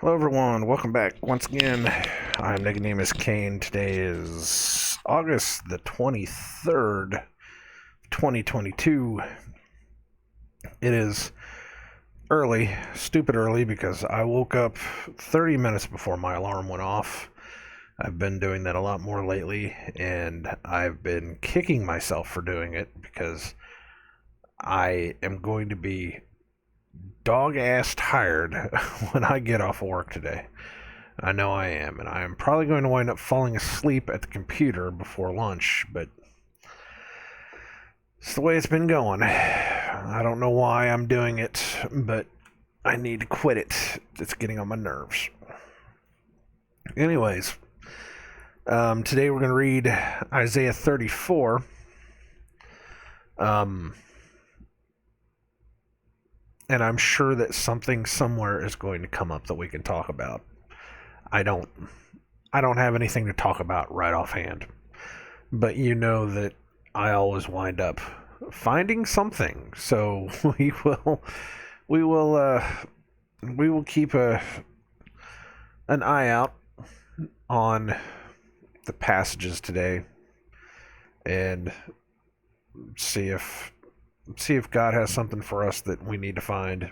Hello, everyone. Welcome back once again. I'm Nicodemus Kane. Today is August the 23rd, 2022. It is early, stupid early, because I woke up 30 minutes before my alarm went off. I've been doing that a lot more lately, and I've been kicking myself for doing it because I am going to be dog ass tired when I get off work today. I know I am, and I am probably going to wind up falling asleep at the computer before lunch, but it's the way it's been going. I don't know why I'm doing it, but I need to quit it. It's getting on my nerves. Anyways, today we're going to read Isaiah 34. And I'm sure that something somewhere is going to come up that we can talk about. I don't have anything to talk about right offhand. But you know that I always wind up finding something. So we will keep an eye out on the passages today and see if God has something for us that we need to find.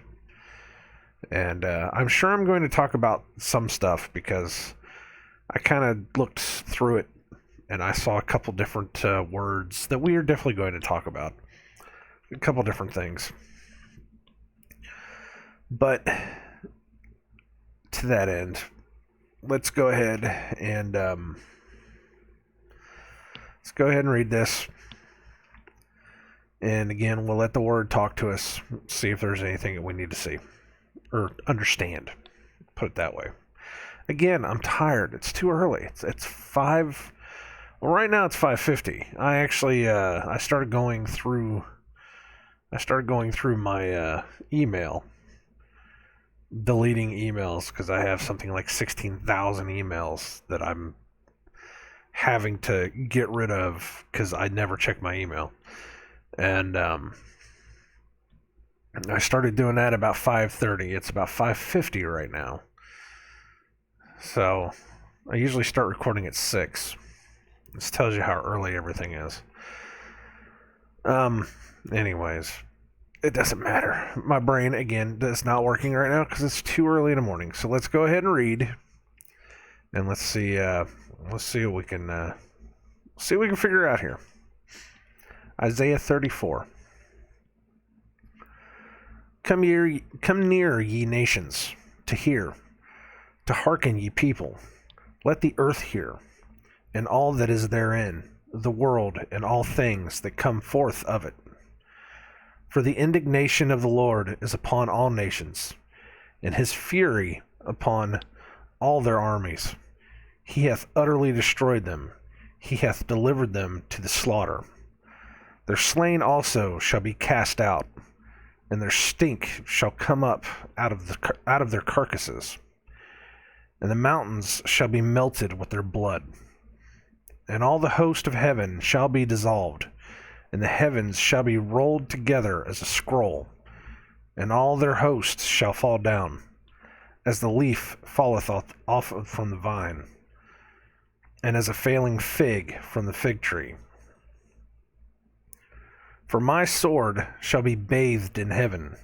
And I'm sure I'm going to talk about some stuff because I kind of looked through it and I saw a couple different words that we are definitely going to talk about. A couple different things. But to that end, let's go ahead and read this. And again, we'll let the word talk to us, see if there's anything that we need to see or understand. Put it that way. Again, I'm tired. It's too early. It's 5. Well, right now it's 5:50. I actually I started going through my email, deleting emails because I have something like 16,000 emails that I'm having to get rid of because I never check my email. And I started doing that about 5:30. It's about 5:50 right now. So I usually start recording at 6. This tells you how early everything is. Anyways, it doesn't matter. My brain, again, is not working right now because it's too early in the morning. So let's go ahead and read. And let's see what we can figure out here. Isaiah 34. Come near, ye nations, to hear, to hearken, ye people. Let the earth hear, and all that is therein, the world, and all things that come forth of it. For the indignation of the Lord is upon all nations, and his fury upon all their armies. He hath utterly destroyed them, he hath delivered them to the slaughter. Their slain also shall be cast out, and their stink shall come up out of their carcasses, and the mountains shall be melted with their blood. And all the host of heaven shall be dissolved, and the heavens shall be rolled together as a scroll, and all their hosts shall fall down, as the leaf falleth off from the vine, and as a failing fig from the fig tree. For my sword shall be bathed in heaven.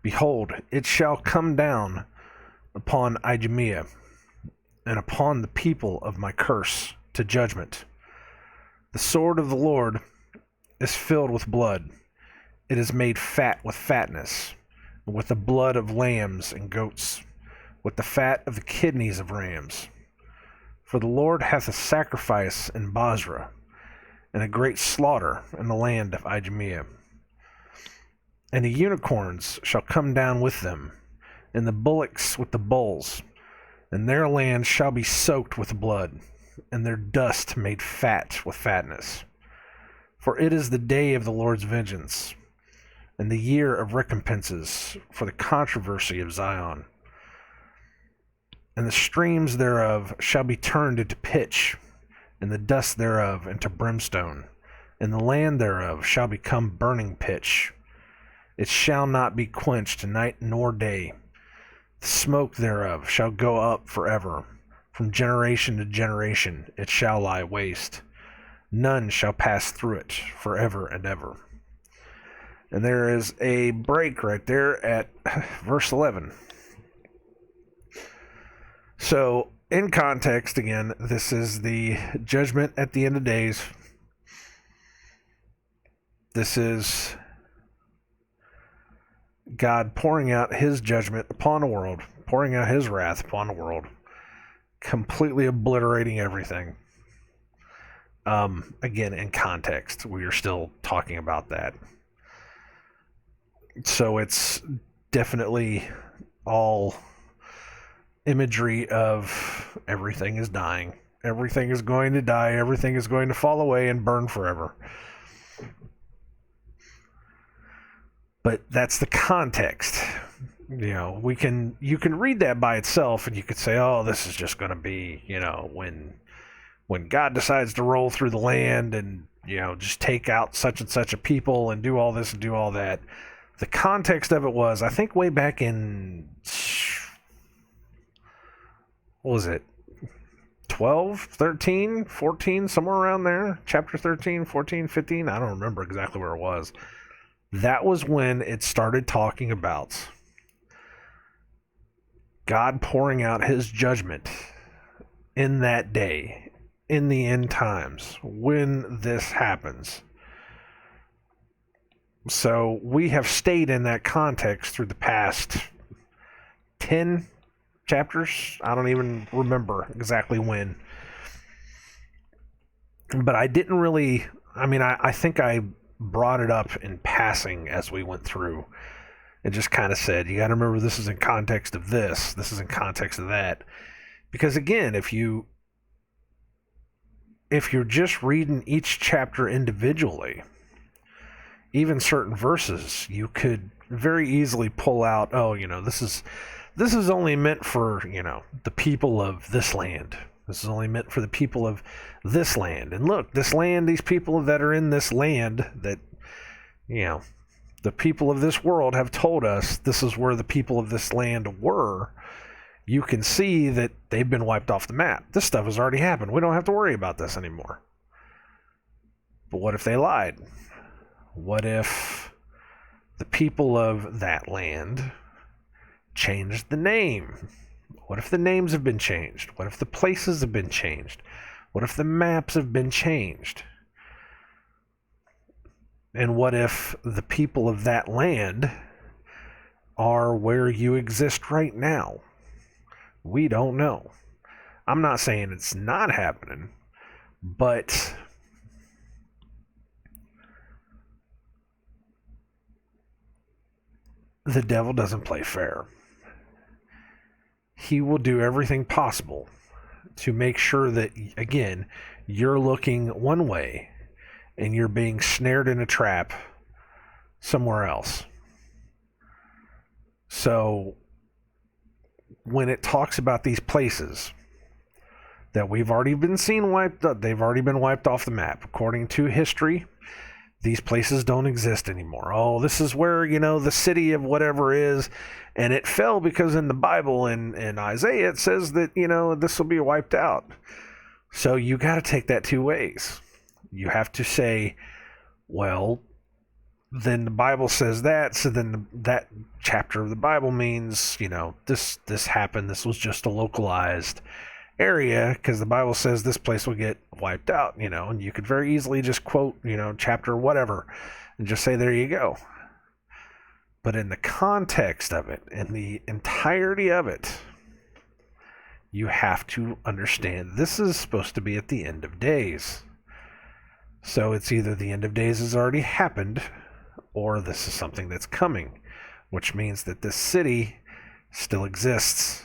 Behold, it shall come down upon Idumea, and upon the people of my curse to judgment. The sword of the Lord is filled with blood. It is made fat with fatness, with the blood of lambs and goats, with the fat of the kidneys of rams. For the Lord hath a sacrifice in Bozrah, and a great slaughter in the land of Idumea. And the unicorns shall come down with them, and the bullocks with the bulls, and their land shall be soaked with blood, and their dust made fat with fatness. For it is the day of the Lord's vengeance, and the year of recompenses for the controversy of Zion. And the streams thereof shall be turned into pitch, and the dust thereof into brimstone, and the land thereof shall become burning pitch. It shall not be quenched night nor day. The smoke thereof shall go up forever. From generation to generation it shall lie waste. None shall pass through it forever and ever. And there is a break right there at verse 11. So, in context, again, this is the judgment at the end of days. This is God pouring out his judgment upon the world, pouring out his wrath upon the world, completely obliterating everything. Again, in context, we are still talking about that. So it's definitely all imagery of everything is dying. Everything is going to die. Everything is going to fall away and burn forever. But that's the context. You know, you can read that by itself and you could say, oh, this is just going to be, when God decides to roll through the land and, just take out such and such a people and do all this and do all that. The context of it was, I think way back in, what was it? 12, 13, 14, somewhere around there. Chapter 13, 14, 15. I don't remember exactly where it was. That was when it started talking about God pouring out his judgment in that day, in the end times, when this happens. So we have stayed in that context through the past 10 chapters. I don't even remember exactly when. But I didn't really, I think I brought it up in passing as we went through and just kind of said, you got to remember this is in context of this is in context of that. Because again, if you're just reading each chapter individually, even certain verses, you could very easily pull out, this is only meant for, the people of this land. This is only meant for the people of this land. And look, this land, these people that are in this land that, the people of this world have told us this is where the people of this land were. You can see that they've been wiped off the map. This stuff has already happened. We don't have to worry about this anymore. But what if they lied? What if the people of that land changed the name? What if the names have been changed? What if the places have been changed? What if the maps have been changed? And what if the people of that land are where you exist right now? We don't know. I'm not saying it's not happening, but the devil doesn't play fair. He will do everything possible to make sure that, again, you're looking one way and you're being snared in a trap somewhere else. So when it talks about these places that we've already been seen wiped up, they've already been wiped off the map. According to history, these places don't exist anymore. Oh, this is where, the city of whatever is, and it fell because in the Bible and in Isaiah it says that, this will be wiped out. So you got to take that two ways. You have to say, well, then the Bible says that, so then that chapter of the Bible means, this happened, this was just a localized area, because the Bible says this place will get wiped out, and you could very easily just quote, chapter whatever, and just say, there you go. But in the context of it, in the entirety of it, you have to understand this is supposed to be at the end of days. So it's either the end of days has already happened, or this is something that's coming, which means that this city still exists.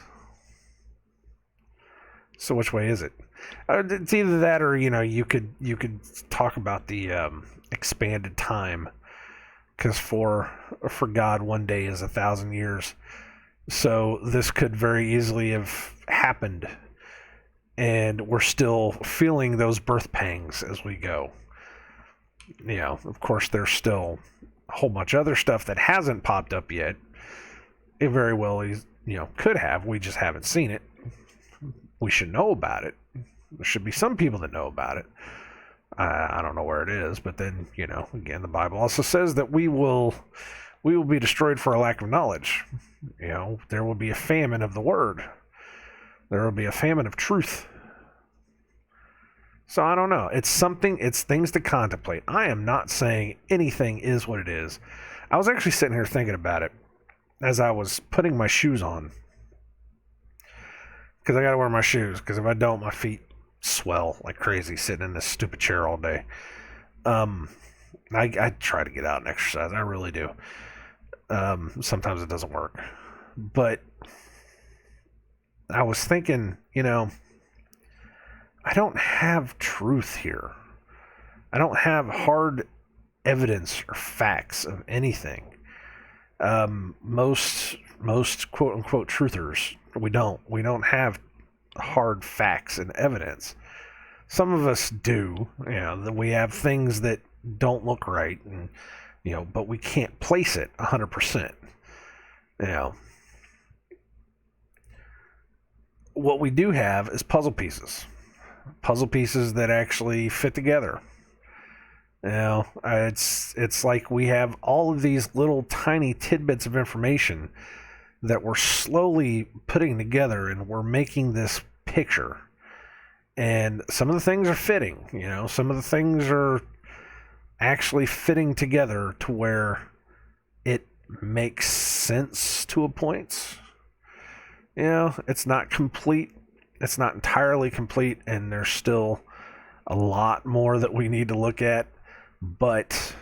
So which way is it? It's either that, or you could talk about the expanded time, because for God 1 day is 1,000 years. So this could very easily have happened, and we're still feeling those birth pangs as we go. Of course, there's still a whole bunch of other stuff that hasn't popped up yet. It very well could have. We just haven't seen it. We should know about it. There should be some people that know about it. I don't know where it is, but then, again, the Bible also says that we will be destroyed for a lack of knowledge. There will be a famine of the word. There will be a famine of truth. So I don't know. It's things to contemplate. I am not saying anything is what it is. I was actually sitting here thinking about it as I was putting my shoes on. Because I got to wear my shoes, because if I don't, my feet swell like crazy sitting in this stupid chair all day. I try to get out and exercise. I really do. Sometimes it doesn't work. But I was thinking, I don't have truth here. I don't have hard evidence or facts of anything. Most quote unquote truthers, we don't have hard facts and evidence. Some of us do, that we have things that don't look right, and but we can't place it 100%. What we do have is puzzle pieces that actually fit together. It's like we have all of these little tiny tidbits of information that we're slowly putting together, and we're making this picture. And some of the things are fitting, some of the things are actually fitting together to where it makes sense to a point. It's not complete. It's not entirely complete, and there's still a lot more that we need to look at, but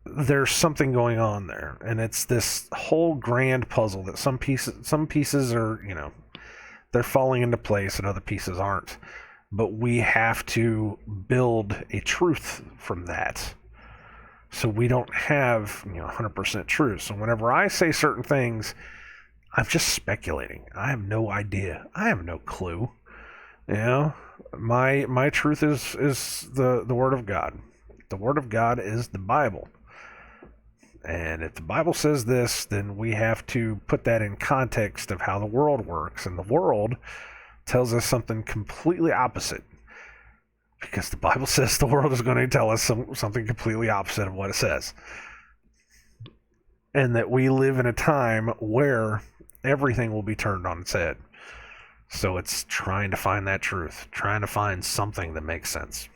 there's something going on there, and it's this whole grand puzzle that some pieces are, they're falling into place and other pieces aren't. But we have to build a truth from that. So we don't have 100% truth. So whenever I say certain things, I'm just speculating. I have no idea. I have no clue. My truth is the Word of God. The Word of God is the Bible. And if the Bible says this, then we have to put that in context of how the world works. And the world tells us something completely opposite. Because the Bible says the world is going to tell us something completely opposite of what it says. And that we live in a time where everything will be turned on its head. So it's trying to find that truth. Trying to find something that makes sense.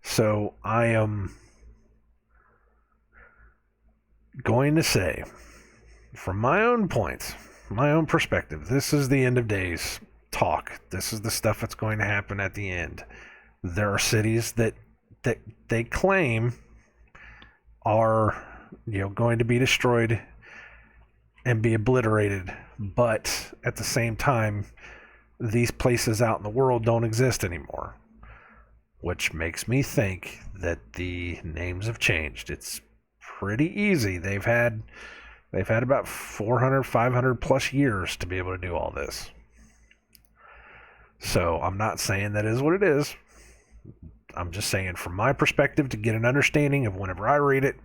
So I am going to say, from my own point, my own perspective, this is the end of days talk. This is the stuff that's going to happen at the end. There are cities that they claim are going to be destroyed and be obliterated, but at the same time, these places out in the world don't exist anymore, which makes me think that the names have changed. It's pretty easy. They've had about 400, 500 plus years to be able to do all this. So I'm not saying that is what it is. I'm just saying from my perspective, to get an understanding of whenever I read it,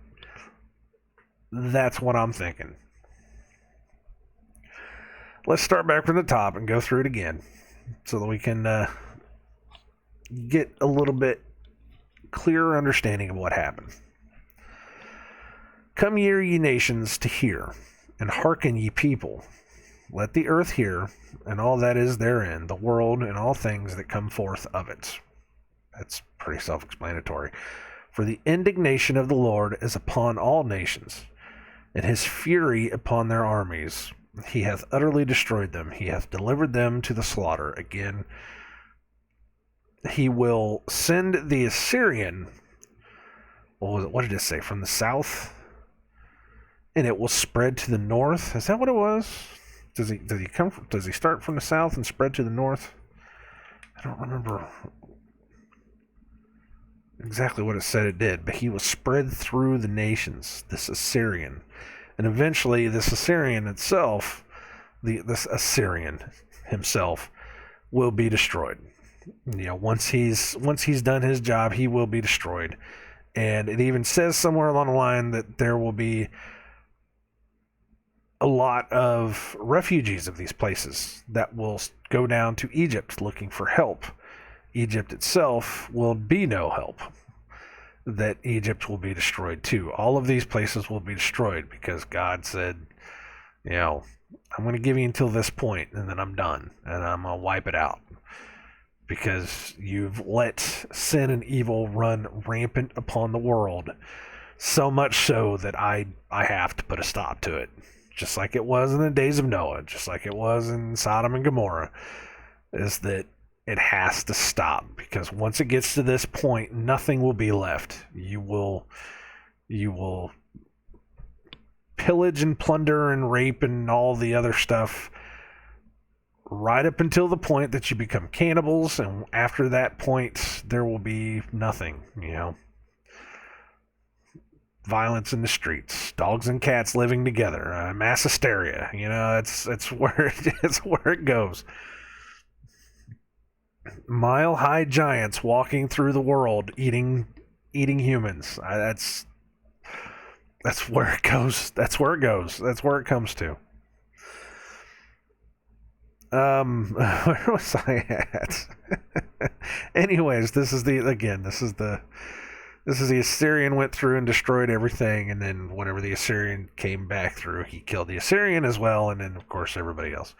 that's what I'm thinking. Let's start back from the top and go through it again so that we can get a little bit clearer understanding of what happened. Come ye nations to hear, and hearken ye people. Let the earth hear, and all that is therein, the world and all things that come forth of it. That's pretty self-explanatory. For the indignation of the Lord is upon all nations, and his fury upon their armies. He hath utterly destroyed them. He hath delivered them to the slaughter. Again, he will send the Assyrian, what did it say, from the south? And it will spread to the north. Is that what it was? Does he start from the south and spread to the north? I don't remember exactly what it said it did, but he will spread through the nations, this Assyrian. And eventually this Assyrian itself, this Assyrian himself, will be destroyed. Once he's done his job, he will be destroyed. And it even says somewhere along the line that there will be a lot of refugees of these places that will go down to Egypt looking for help. Egypt itself will be no help. That Egypt will be destroyed too. All of these places will be destroyed because God said, I'm going to give you until this point and then I'm done and I'm going to wipe it out. Because you've let sin and evil run rampant upon the world, so much so that I have to put a stop to it. Just like it was in the days of Noah, just like it was in Sodom and Gomorrah, is that it has to stop. Because once it gets to this point, nothing will be left. You will pillage and plunder and rape and all the other stuff right up until the point that you become cannibals, and after that point there will be nothing. Violence in the streets, dogs and cats living together, mass hysteria. It's where it goes. Mile high giants walking through the world eating humans. That's where it goes. That's where it comes to. Where was I at? Anyways, this is the Assyrian went through and destroyed everything, and then whenever the Assyrian came back through, he killed the Assyrian as well, and then of course everybody else.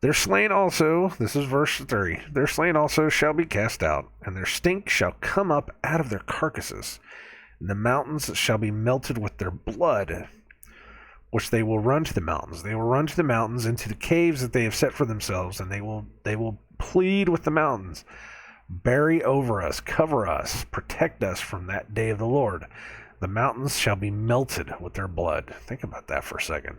Their slain also, this is verse 3, their slain also shall be cast out, and their stink shall come up out of their carcasses, and the mountains shall be melted with their blood, which they will run to the mountains. They will run to the mountains, into the caves that they have set for themselves, and they will plead with the mountains. Bury over us, cover us, protect us from that day of the Lord. The mountains shall be melted with their blood. Think about that for a second.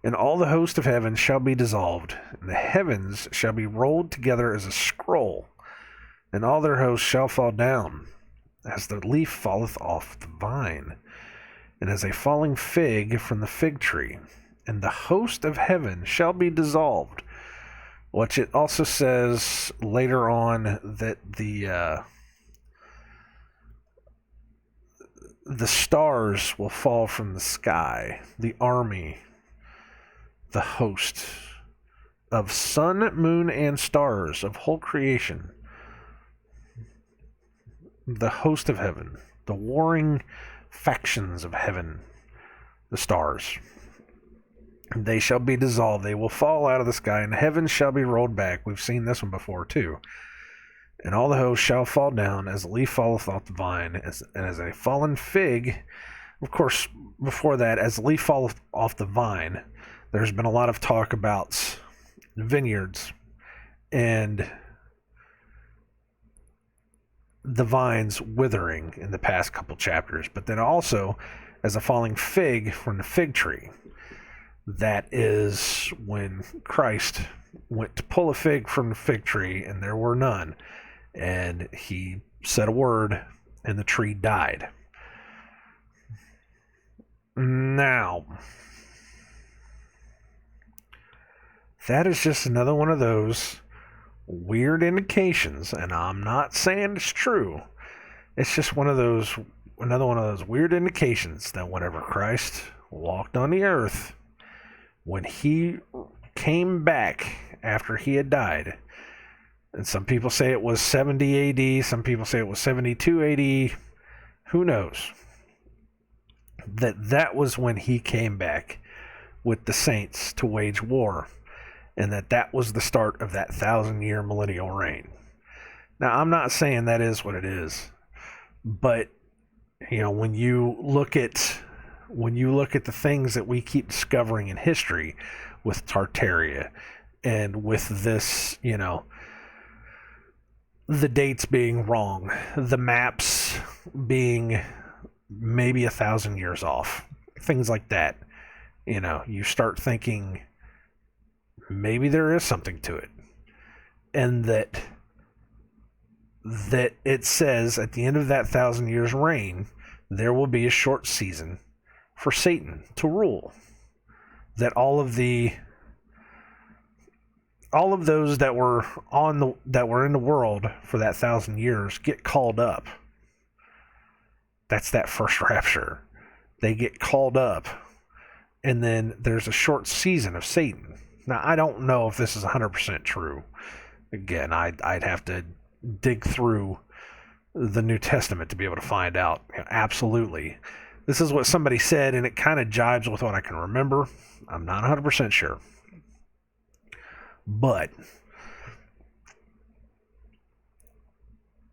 And all the host of heaven shall be dissolved, and the heavens shall be rolled together as a scroll, and all their hosts shall fall down, as the leaf falleth off the vine, and as a falling fig from the fig tree, and the host of heaven shall be dissolved. Which it also says later on that the stars will fall from the sky, the army, the host of sun, moon, and stars of whole creation, the host of heaven, the warring factions of heaven, the stars. They shall be dissolved. They will fall out of the sky, and heaven shall be rolled back. We've seen this one before, too. And all the hosts shall fall down, as a leaf falleth off the vine, and as a fallen fig. Of course, before that, as a leaf falleth off the vine, there's been a lot of talk about vineyards and the vines withering in the past couple chapters. But then also, as a falling fig from the fig tree. That is when Christ went to pull a fig from the fig tree, and there were none. And he said a word, and the tree died. Now, that is just another one of those weird indications, and I'm not saying it's true. It's just another one of those weird indications that whenever Christ walked on the earth, when he came back after he had died, and some people say it was 70 AD, some people say it was 72 AD, who knows? That was when he came back with the saints to wage war, and that was the start of that 1,000-year millennial reign. Now, I'm not saying that is what it is, but when you look at the things that we keep discovering in history with Tartaria and with this, the dates being wrong, the maps being maybe 1,000 years off, things like that, you start thinking maybe there is something to it. And that it says at the end of that 1,000 years reign, there will be a short season for Satan to rule. That all of those that were in the world for that 1,000 years get called up. That's that first rapture. they get called up, and then there's a short season of Satan. Now, I don't know if this is 100% true. Again, I'd have to dig through the New Testament to be able to find out. Absolutely. This is what somebody said, and it kind of jives with what I can remember. I'm not 100% sure. But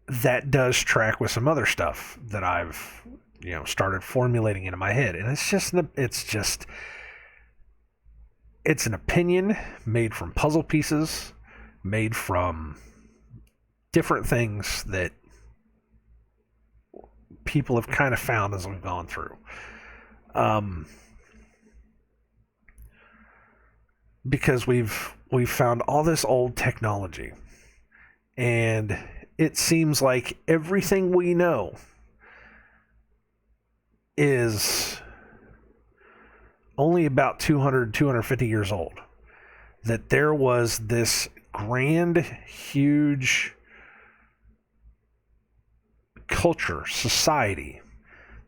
that does track with some other stuff that I've, started formulating into my head. And it's an opinion made from puzzle pieces, made from different things that people have kind of found as we've gone through. Because we've found all this old technology, and it seems like everything we know is only about 250 years old. That there was this grand, huge culture, society,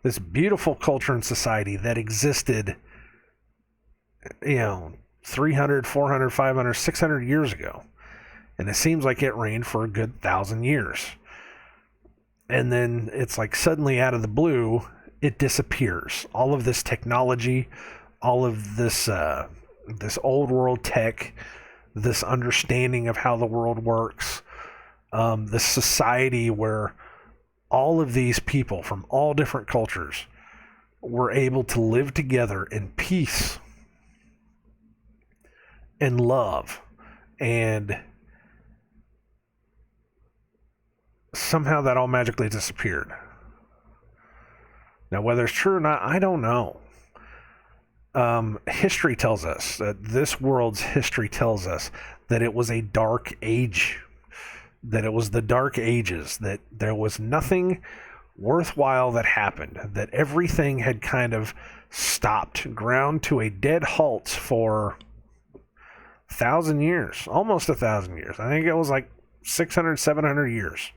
this beautiful culture and society that existed, 300, 400, 500, 600 years ago. And it seems like it reigned for a good 1,000 years. And then it's like suddenly out of the blue, it disappears. All of this technology, all of this old world tech, this understanding of how the world works, this society where all of these people from all different cultures were able to live together in peace and love, and somehow that all magically disappeared. Now, whether it's true or not, I don't know. History tells us that this world's history tells us that it was a dark age, that it was the dark ages, that there was nothing worthwhile that happened, that everything had kind of stopped, ground to a dead halt for 1,000 years, almost 1,000 years. I think it was like 600, 700 years.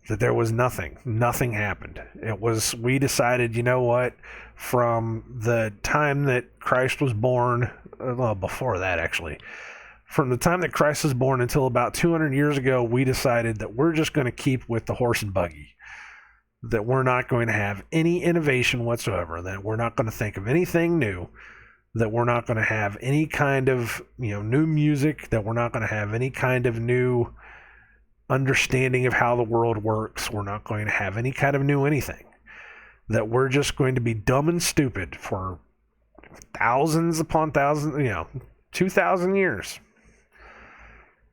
That there was nothing happened. We decided, from the time that Christ was born, well, before that actually, from the time that Christ was born until about 200 years ago, we decided that we're just going to keep with the horse and buggy. That we're not going to have any innovation whatsoever, that we're not going to think of anything new, that we're not going to have any kind of, new music, that we're not going to have any kind of new understanding of how the world works. We're not going to have any kind of new anything. That we're just going to be dumb and stupid for thousands upon thousands, 2,000 years.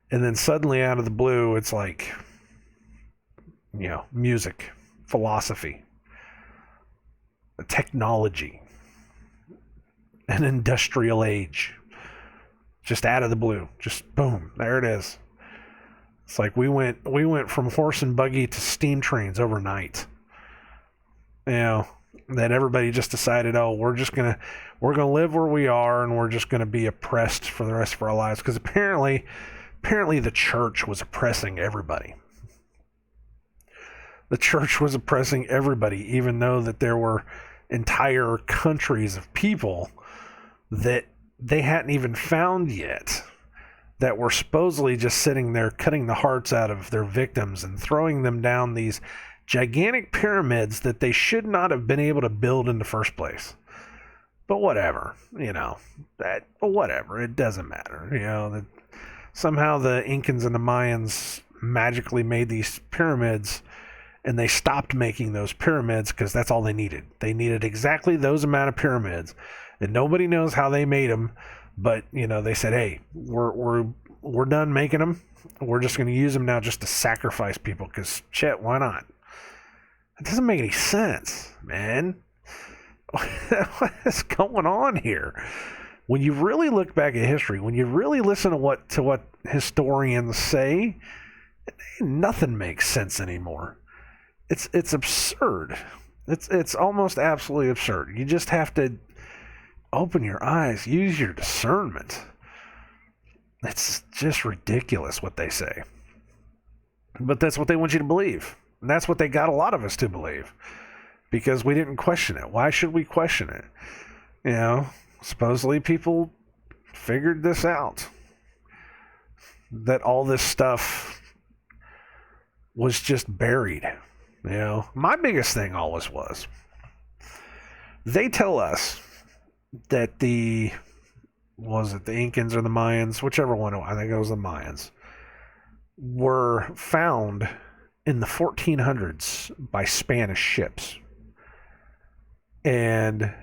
And then suddenly out of the blue, it's like, music, philosophy, technology, an industrial age. Just out of the blue. Just boom, there it is. It's like we went from horse and buggy to steam trains overnight. That everybody just decided, we're gonna live where we are, and we're just gonna be oppressed for the rest of our lives, because apparently the church was oppressing everybody. The church was oppressing everybody, even though that there were entire countries of people that they hadn't even found yet, that were supposedly just sitting there cutting the hearts out of their victims and throwing them down these gigantic pyramids that they should not have been able to build in the first place. But whatever, whatever, it doesn't matter. Somehow the Incans and the Mayans magically made these pyramids, and they stopped making those pyramids because that's all they needed. They needed exactly those amount of pyramids, and nobody knows how they made them. But, they said, hey, we're done making them. We're just going to use them now just to sacrifice people, because, shit, why not? It doesn't make any sense, man. What is going on here? When you really look back at history, when you really listen to what historians say, nothing makes sense anymore. It's absurd. It's almost absolutely absurd. You just have to open your eyes, use your discernment. It's just ridiculous what they say. But that's what they want you to believe. And that's what they got a lot of us to believe. because we didn't question it. Why should we question it? You know, supposedly people figured this out. That all this stuff was just buried. You know, my biggest thing always was, they tell us that the Incans or the Mayans, whichever one, I think it was the Mayans, were found in the 1400s by Spanish ships. And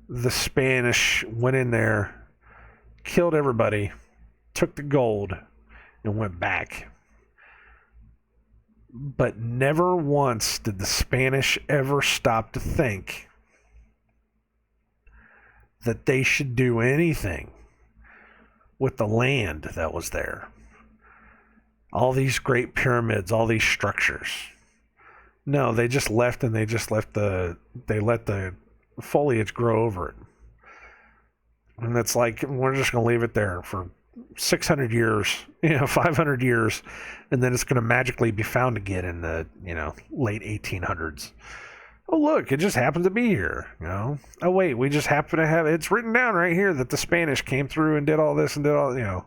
the Spanish went in there, killed everybody, took the gold, and went back. But never once did the Spanish ever stop to think that they should do anything with the land that was there. All these great pyramids, all these structures. No, they just left, and they let the foliage grow over it. And it's like, we're just going to leave it there for 600 years, 500 years, and then it's going to magically be found again in the, late 1800s. Oh, look, it just happened to be here, Oh, wait, we just happen to have, it's written down right here that the Spanish came through and did all this and did all,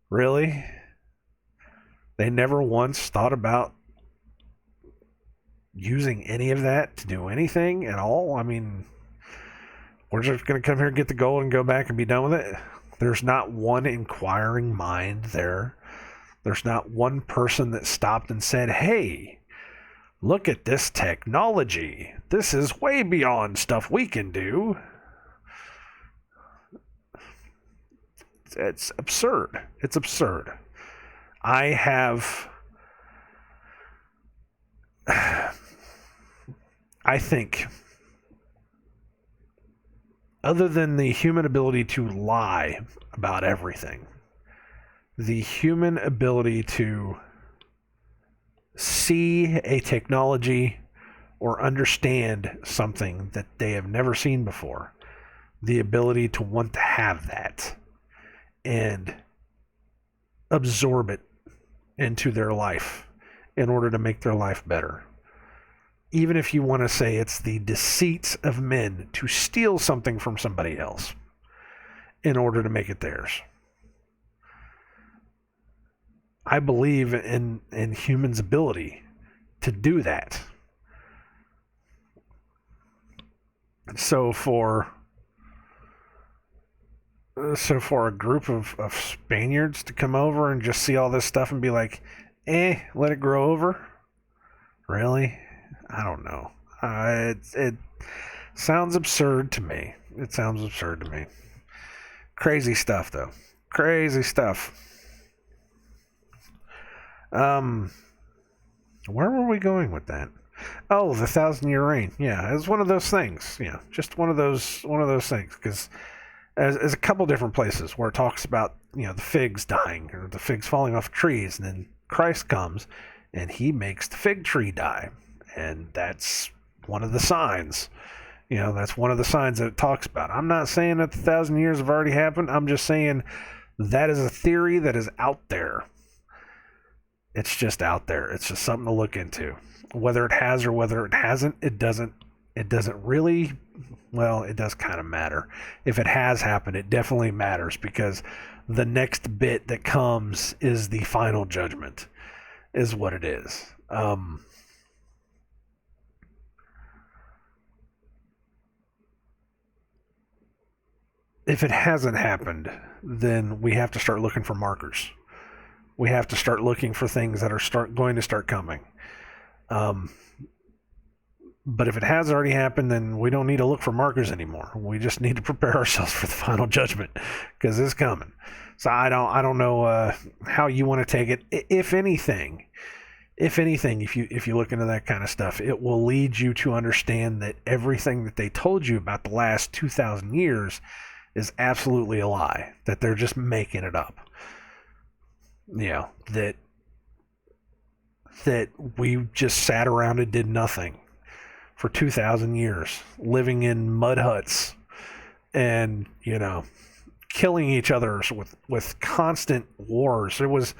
Really? They never once thought about using any of that to do anything at all? I mean, we're just going to come here and get the gold and go back and be done with it? There's not one inquiring mind there. There's not one person that stopped and said, hey, look at this technology. This is way beyond stuff we can do. It's absurd. It's absurd. I think, other than the human ability to lie about everything, the human ability to see a technology or understand something that they have never seen before, the ability to want to have that and absorb it into their life in order to make their life better. Even if you want to say it's the deceit of men to steal something from somebody else in order to make it theirs. I believe in humans' ability to do that. So for a group of Spaniards to come over and just see all this stuff and be like, let it grow over? Really? I don't know. It sounds absurd to me. It sounds absurd to me. Crazy stuff, though. Crazy stuff. Where were we going with that? Oh, the 1,000-year reign. Yeah, it's one of those things. Yeah, just one of those things. Because there's a couple different places where it talks about the figs dying or the figs falling off trees, and then Christ comes and he makes the fig tree die. And that's one of the signs. That's one of the signs that it talks about. I'm not saying that the 1,000 years have already happened. I'm just saying that is a theory that is out there. It's just out there. It's just something to look into. Whether it has or whether it hasn't, it doesn't really, well, it does kind of matter. If it has happened, it definitely matters, because the next bit that comes is the final judgment, is what it is. If it hasn't happened, then we have to start looking for markers. We have to start looking for things that are going to start coming. But if it has already happened, then we don't need to look for markers anymore. We just need to prepare ourselves for the final judgment, because it's coming. So I don't know how you want to take it. If anything, if you look into that kind of stuff, it will lead you to understand that everything that they told you about the last 2,000 years is absolutely a lie, that they're just making it up. That we just sat around and did nothing for 2,000 years, living in mud huts and, killing each other with constant wars. There was,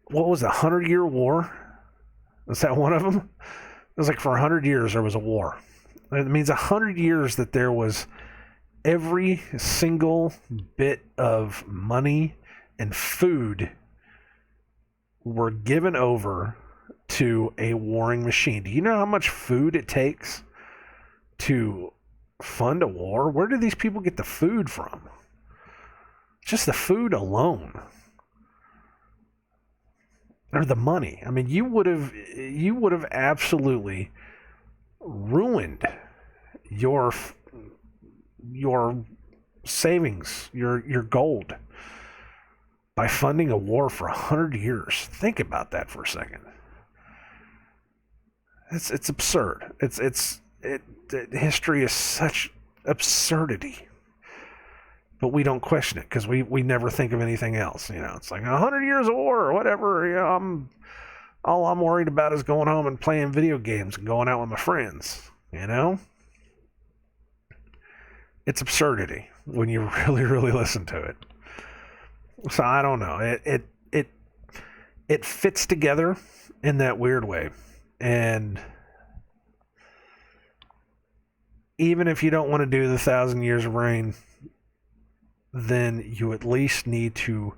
what was it, 100-Year War? Was that one of them? was like for 100 years there was a war. It means 100 years that there was every single bit of money and food were given over to a warring machine. Do you know how much food it takes to fund a war? Where do these people get the food from? Just the food alone. Or the money. I mean, you would have absolutely ruined your savings, your gold, by funding a war for 100 years. Think about that for a second. It's absurd. History is such absurdity, but we don't question it because we never think of anything else. It's like 100 years of war or whatever. All I'm worried about is going home and playing video games and going out with my friends. It's absurdity when you really, really listen to it. So I don't know. It fits together in that weird way. And even if you don't want to do the 1,000 years of reign, then you at least need to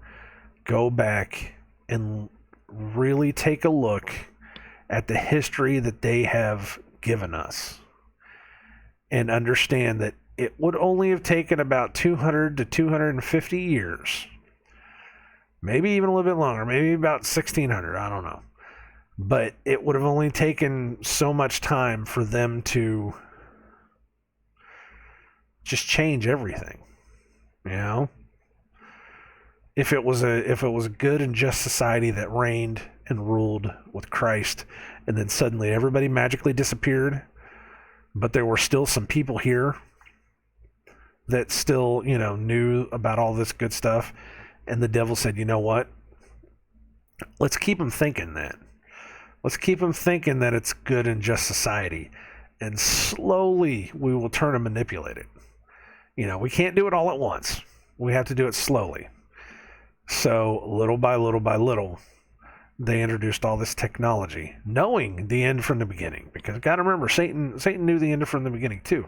go back and really take a look at the history that they have given us and understand that it would only have taken about 200 to 250 years, maybe even a little bit longer, maybe about 1,600, I don't know. But it would have only taken so much time for them to just change everything. If it was a good and just society that reigned and ruled with Christ, and then suddenly everybody magically disappeared, but there were still some people here that still, knew about all this good stuff, and the devil said, you know what? Let's keep them thinking that. Let's keep them thinking that it's good and just society, and slowly we will turn and manipulate it. We can't do it all at once. We have to do it slowly. So little by little by little, they introduced all this technology, knowing the end from the beginning. Because got to remember, Satan knew the end from the beginning too.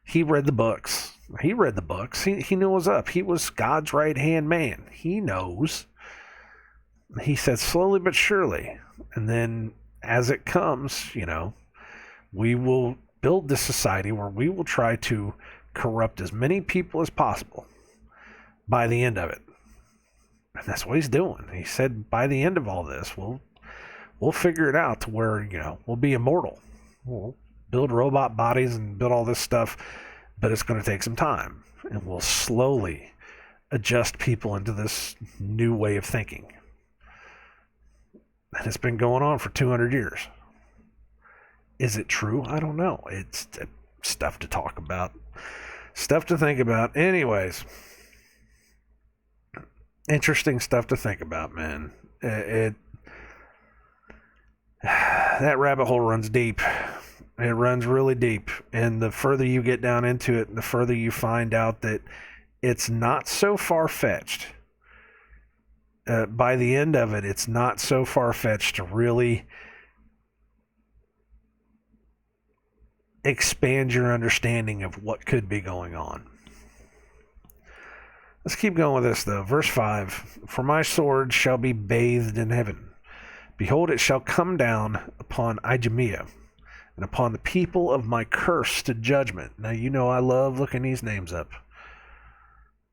He read the books. He knew what was up. He was God's right-hand man. He knows. He said slowly but surely. And then as it comes, we will build this society where we will try to corrupt as many people as possible by the end of it. And that's what he's doing. He said by the end of all this, we'll figure it out to where, we'll be immortal. We'll build robot bodies and build all this stuff, but it's going to take some time. And we'll slowly adjust people into this new way of thinking. And it's been going on for 200 years. Is it true? I don't know. It's stuff to talk about. Stuff to think about. Anyways, interesting stuff to think about, man. That rabbit hole runs deep. It runs really deep. And the further you get down into it, the further you find out that it's not so far-fetched. By the end of it, it's not so far-fetched to really expand your understanding of what could be going on. Let's keep going with this, though. Verse 5, For my sword shall be bathed in heaven. Behold, it shall come down upon Idumea, and upon the people of my curse to judgment. Now, I love looking these names up.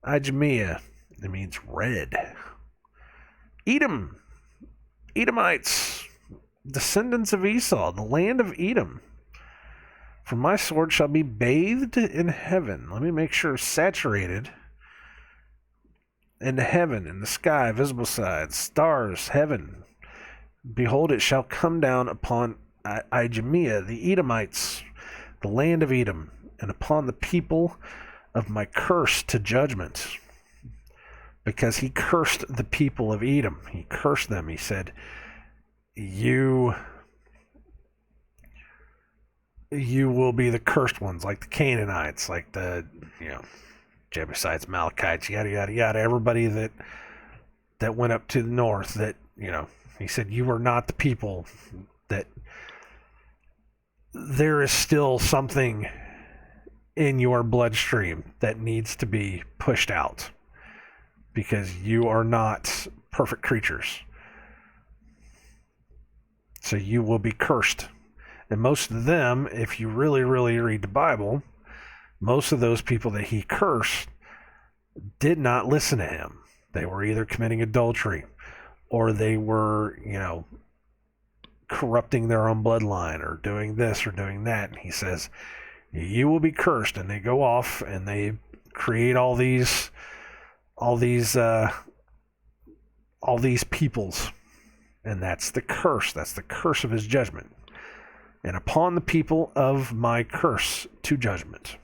Idumea, it means red. Edom, Edomites, descendants of Esau, the land of Edom. For my sword shall be bathed in heaven. Let me make sure, saturated in heaven, in the sky, visible sides, stars, heaven. Behold, it shall come down upon Idumea, the Edomites, the land of Edom, and upon the people of my curse to judgment. Because he cursed the people of Edom. He cursed them. He said, you will be the cursed ones, like the Canaanites, like the, Jebusites, Amalekites, yada, yada, yada. Everybody that went up to the north, that, he said, you are not the people that there is still something in your bloodstream that needs to be pushed out because you are not perfect creatures. So you will be cursed. And most of them, if you really, really read the Bible, most of those people that he cursed did not listen to him. They were either committing adultery or they were, corrupting their own bloodline or doing this or doing that. And he says, you will be cursed. And they go off and they create all these peoples. And that's the curse. That's the curse of his judgment. And upon the people of my curse to judgment.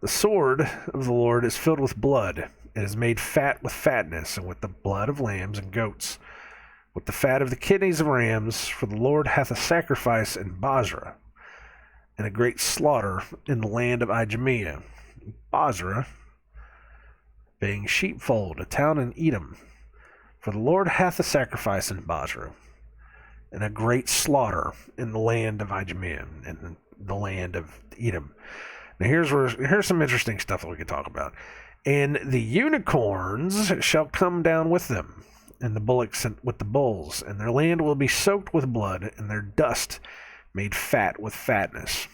The sword of the Lord is filled with blood. It is made fat with fatness, and with the blood of lambs and goats, with the fat of the kidneys of rams. For the Lord hath a sacrifice in Bozrah, and a great slaughter in the land of Idumea. Bozrah, being sheepfold, a town in Edom. For the Lord hath a sacrifice in Bozrah, and a great slaughter in the land of Idumea, and the land of Edom. Now here's some interesting stuff that we could talk about. And the unicorns shall come down with them, and the bullocks with the bulls, and their land will be soaked with blood, and their dust made fat with fatness.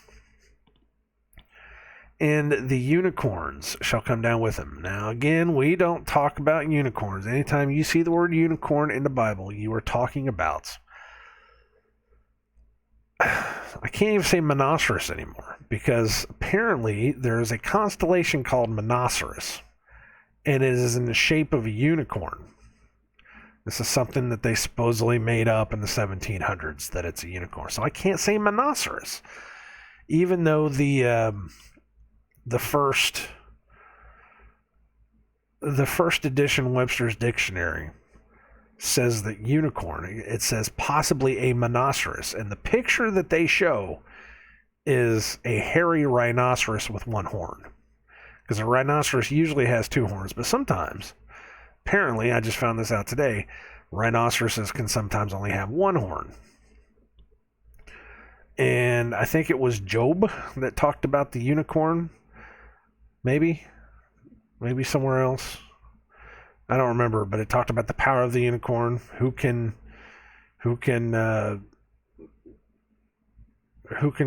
And the unicorns shall come down with them. Now again, we don't talk about unicorns. Anytime you see the word unicorn in the Bible, you are talking about, I can't even say Monoceros anymore, because apparently there is a constellation called Monoceros, and it is in the shape of a unicorn. This is something that they supposedly made up in the 1700s, that it's a unicorn. So I can't say Monoceros, even though the first edition Webster's Dictionary says that unicorn, it says possibly a Monoceros, and the picture that they show is a hairy rhinoceros with one horn, because a rhinoceros usually has two horns, but sometimes, apparently, I just found this out today, rhinoceroses can sometimes only have one horn. And I think it was Job that talked about the unicorn, maybe somewhere else. I don't remember, but it talked about the power of the unicorn. Who can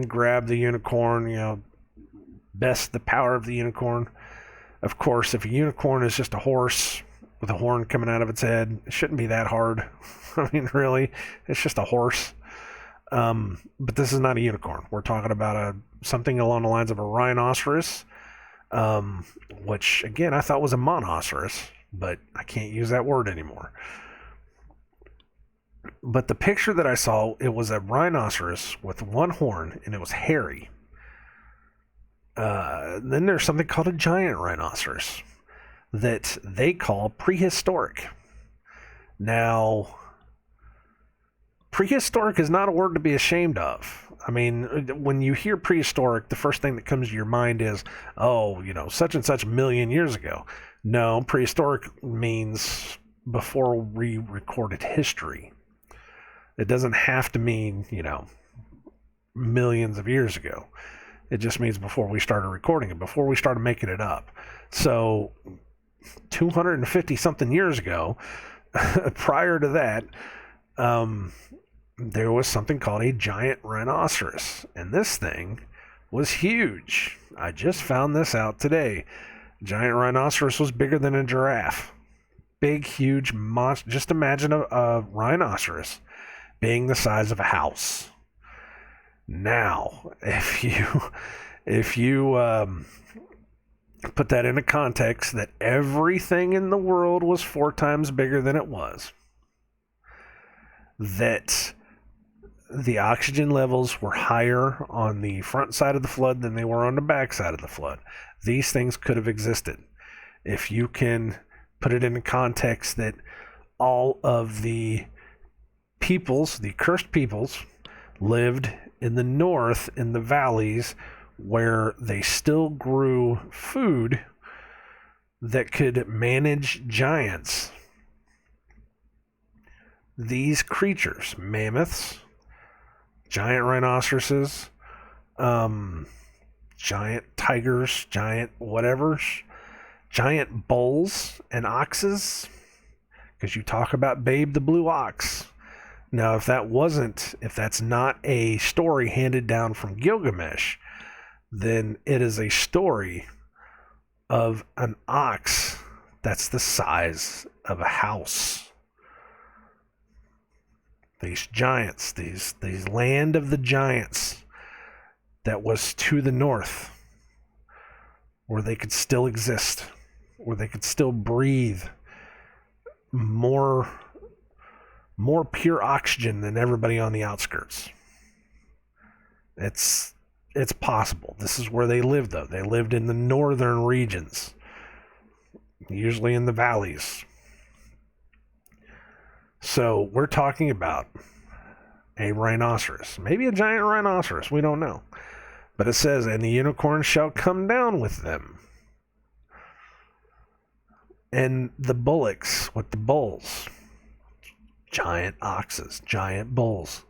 grab the unicorn? Best the power of the unicorn. Of course, if a unicorn is just a horse with a horn coming out of its head, it shouldn't be that hard. I mean, really, it's just a horse. But this is not a unicorn. We're talking about something along the lines of a rhinoceros, which again I thought was a monoceros. But I can't use that word anymore. But the picture that I saw, it was a rhinoceros with one horn, and it was hairy. Then there's something called a giant rhinoceros that they call prehistoric. Now, prehistoric is not a word to be ashamed of. I mean, when you hear prehistoric, the first thing that comes to your mind is, such and such million years ago. No, prehistoric means before we recorded history. It doesn't have to mean, millions of years ago. It just means before we started recording it, before we started making it up. So 250 something years ago, prior to that, there was something called a giant rhinoceros. And this thing was huge. I just found this out today. Giant rhinoceros was bigger than a giraffe. Big, huge monster. Just imagine a rhinoceros being the size of a house. Now, if you put that into context, that everything in the world was 4 times bigger than it was, that the oxygen levels were higher on the front side of the flood than they were on the back side of the flood. These things could have existed. If you can put it into context that all of the peoples, the cursed peoples, lived in the north, in the valleys, where they still grew food that could manage giants. These creatures, mammoths, giant rhinoceroses, giant tigers, giant whatevers, giant bulls and oxes, because you talk about Babe the Blue Ox. Now, if that's not a story handed down from Gilgamesh, then it is a story of an ox that's the size of a house. These giants, these land of the giants that was to the north, where they could still exist, where they could still breathe more pure oxygen than everybody on the outskirts. It's possible. This is where they lived, though. They lived in the northern regions, usually in the valleys. So we're talking about a rhinoceros, maybe a giant rhinoceros, we don't know. But it says, and the unicorn shall come down with them. And the bullocks with the bulls, giant oxes, giant bulls.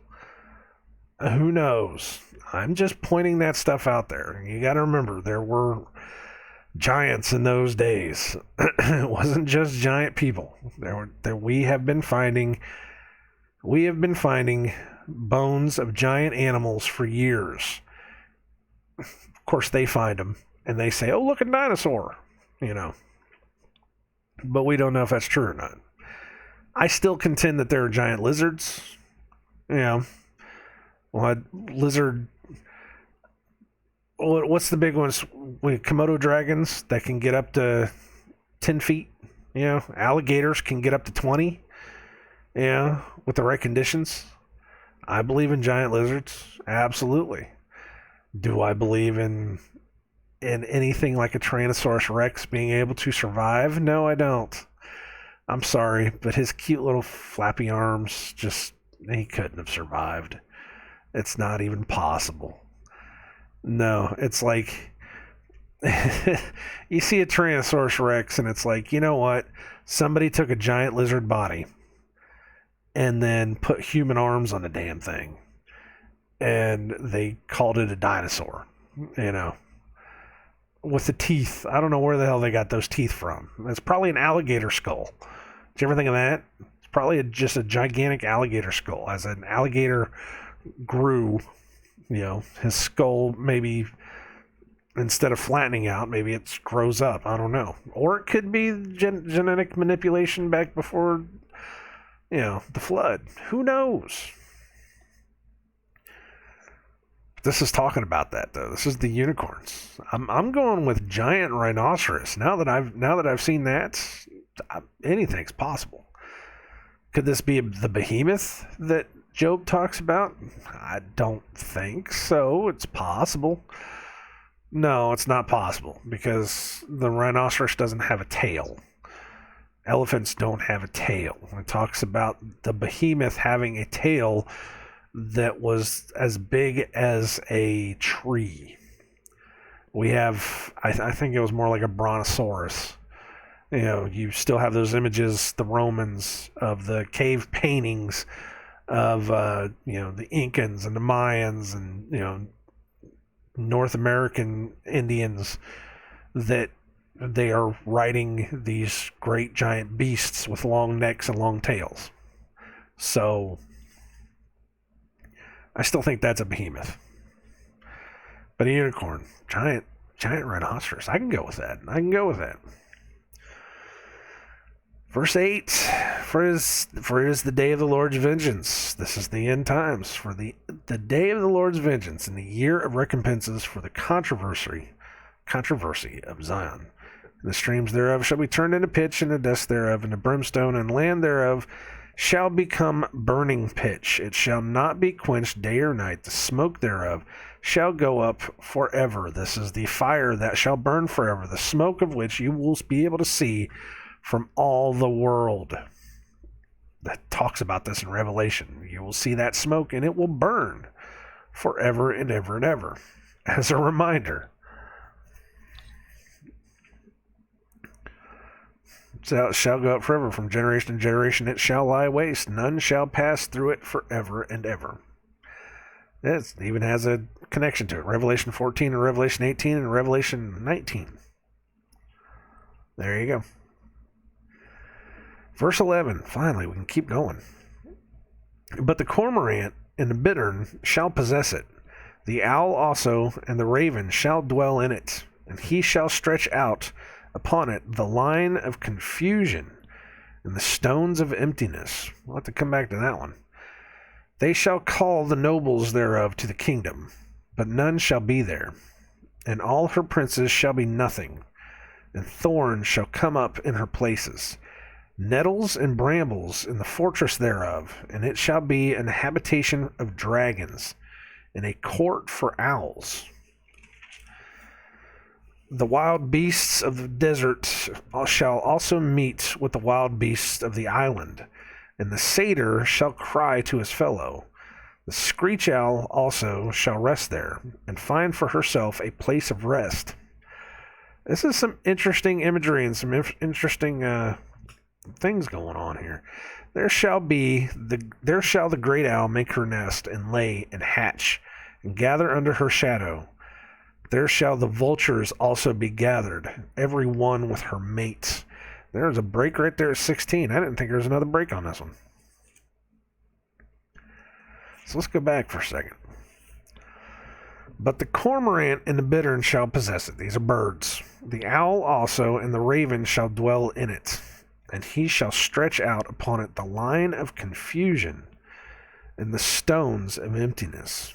Who knows? I'm just pointing that stuff out there. You got to remember, there were giants in those days. It wasn't just giant people. We have been finding bones of giant animals for years. Of course, they find them and they say, "Oh, look, a dinosaur," But we don't know if that's true or not. I still contend that there are giant lizards. Lizard. What's the big ones? Komodo dragons that can get up to 10 feet. Alligators can get up to 20. With the right conditions. I believe in giant lizards. Absolutely. Do I believe in anything like a Tyrannosaurus Rex being able to survive? No, I don't. I'm sorry, but his cute little flappy arms, he couldn't have survived. It's not even possible. No, it's like you see a Tyrannosaurus Rex and it's like, you know what? Somebody took a giant lizard body and then put human arms on the damn thing. And they called it a dinosaur, with the teeth. I don't know where the hell they got those teeth from. It's probably an alligator skull. Did you ever think of that? It's probably just a gigantic alligator skull. As an alligator grew, his skull maybe, instead of flattening out, maybe it grows up. I don't know. Or it could be genetic manipulation back before, the flood. Who knows? This is talking about that, though. This is the unicorns. I'm going with giant rhinoceros. Now that I've seen that, anything's possible. Could this be the behemoth that Job talks about? I don't think so. It's possible. No, it's not possible, because the rhinoceros doesn't have a tail. Elephants don't have a tail. It talks about the behemoth having a tail that was as big as a tree. We have, I think it was more like a brontosaurus. You still have those images, the Romans, of the cave paintings of, the Incans and the Mayans and, North American Indians, that they are riding these great giant beasts with long necks and long tails. So I still think that's a behemoth. But a unicorn, giant rhinoceros, I can go with that. Verse 8, for it is the day of the Lord's vengeance. This is the end times. For the day of the Lord's vengeance, and the year of recompenses for the controversy of Zion. And the streams thereof shall be turned into pitch, and the dust thereof into brimstone, and land thereof shall become burning pitch. It shall not be quenched day or night. The smoke thereof shall go up forever. This is the fire that shall burn forever, the smoke of which you will be able to see from all the world. That talks about this in Revelation. You will see that smoke, and it will burn forever and ever and ever. As a reminder, so it shall go up forever, from generation to generation it shall lie waste. None shall pass through it forever and ever. It even has a connection to it. Revelation 14 and Revelation 18 and Revelation 19. There you go. Verse 11. Finally, we can keep going. But the cormorant and the bittern shall possess it. The owl also and the raven shall dwell in it. And he shall stretch out upon it the line of confusion and the stones of emptiness. We'll have to come back to that one. They shall call the nobles thereof to the kingdom, but none shall be there. And all her princes shall be nothing, and thorns shall come up in her places, nettles and brambles in the fortress thereof, and it shall be an habitation of dragons, and a court for owls. The wild beasts of the desert shall also meet with the wild beasts of the island, and the satyr shall cry to his fellow. The screech owl also shall rest there, and find for herself a place of rest. This is some interesting imagery and some interesting things going on here. There shall the great owl make her nest, and lay, and hatch, and gather under her shadow. There shall the vultures also be gathered, every one with her mate. There's a break right there at 16. I didn't think there was another break on this one. So let's go back for a second. But the cormorant and the bittern shall possess it. These are birds. The owl also and the raven shall dwell in it. And he shall stretch out upon it the line of confusion and the stones of emptiness.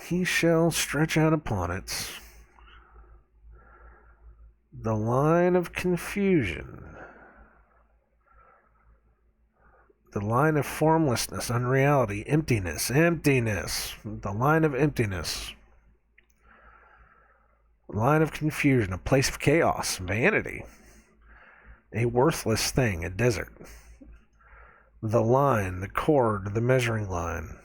He shall stretch out upon it the line of confusion, the line of formlessness, unreality, emptiness, the line of emptiness, line of confusion, a place of chaos, vanity, a worthless thing, a desert, the line, the cord, the measuring line.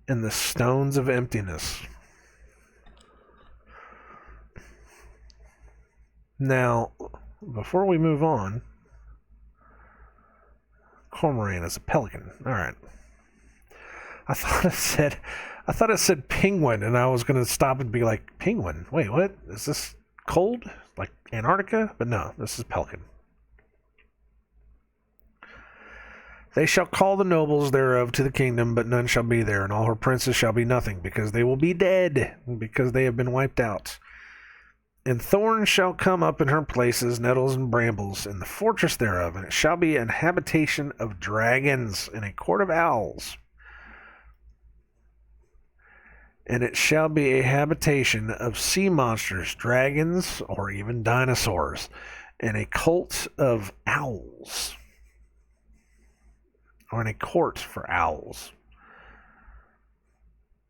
And the stones of emptiness. Now, before we move on, cormorant is a pelican. All right. I thought it said penguin, and I was going to stop and be like, penguin? Wait, what? Is this cold? Like Antarctica? But no, this is pelican. They shall call the nobles thereof to the kingdom, but none shall be there, and all her princes shall be nothing, because they will be dead, because they have been wiped out. And thorns shall come up in her places, nettles and brambles, in the fortress thereof, and it shall be an habitation of dragons, and a court of owls. And it shall be a habitation of sea monsters, dragons, or even dinosaurs, and a cult of owls. Or in a court for owls.